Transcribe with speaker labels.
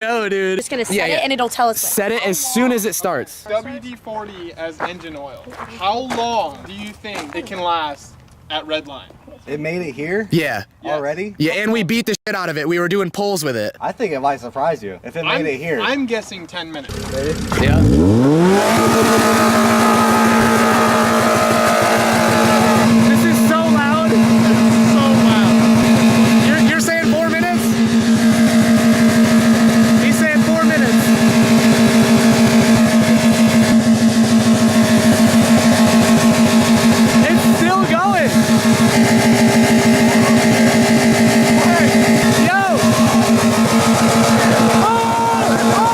Speaker 1: go, dude.
Speaker 2: Just gonna set it and it'll tell us.
Speaker 1: Set it as soon as it starts.
Speaker 3: WD-40 as engine oil. How long do you think it can last at Redline?
Speaker 4: It made it here
Speaker 1: Yeah.
Speaker 4: already?
Speaker 1: Yeah, and we beat the shit out of it. We were doing pulls with it.
Speaker 4: I think it might surprise you if it made it here.
Speaker 3: I'm guessing 10 minutes.
Speaker 1: Yeah. This is so loud.
Speaker 3: So loud.
Speaker 1: You're saying 4 minutes? He's saying 4 minutes. It's still going. Hey, yo. Oh!